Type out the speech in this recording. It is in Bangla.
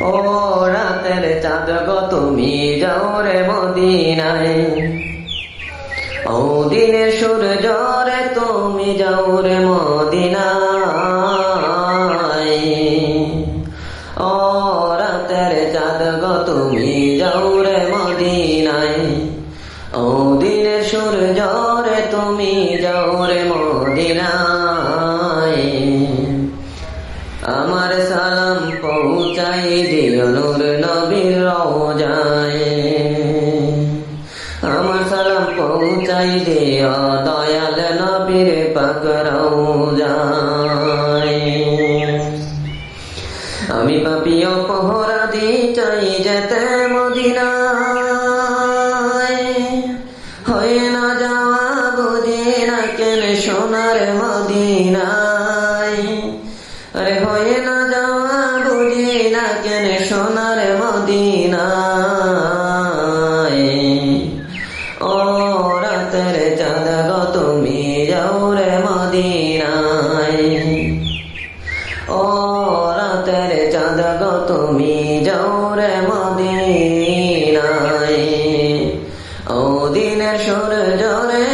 ও রাতের চাঁদ গো তুমি যাও রে মদিনায়, ও দিনের সূর্য রে তুমি যাও রে মদিনায়। ও রাতের চাঁদ গো তুমি যাও রে মদিনায়, ও দিনের সূর্য রে তুমি যাও রে মদিনায়। আমার সালাম পৌঁছাই দিও নূর নবীর রওজায়, আমার সালাম পৌঁছাই দিও দয়াল নবীর পাক রওজায়। আমি পাপী অপরাধী চাই যেতে মদিনায়, হয় না যাওয়া বুঝি না কেন সোনার মদিনায়, আরে হয় না যাওয়া বুঝি না কেন সোনার মদিনায়। ও রাতের চাঁদ গো তুমি যাও রে মদিনায়, ও রাতের চাঁদ গো তুমি যাও রে মদিনায়, ও দিনের সূর্য রে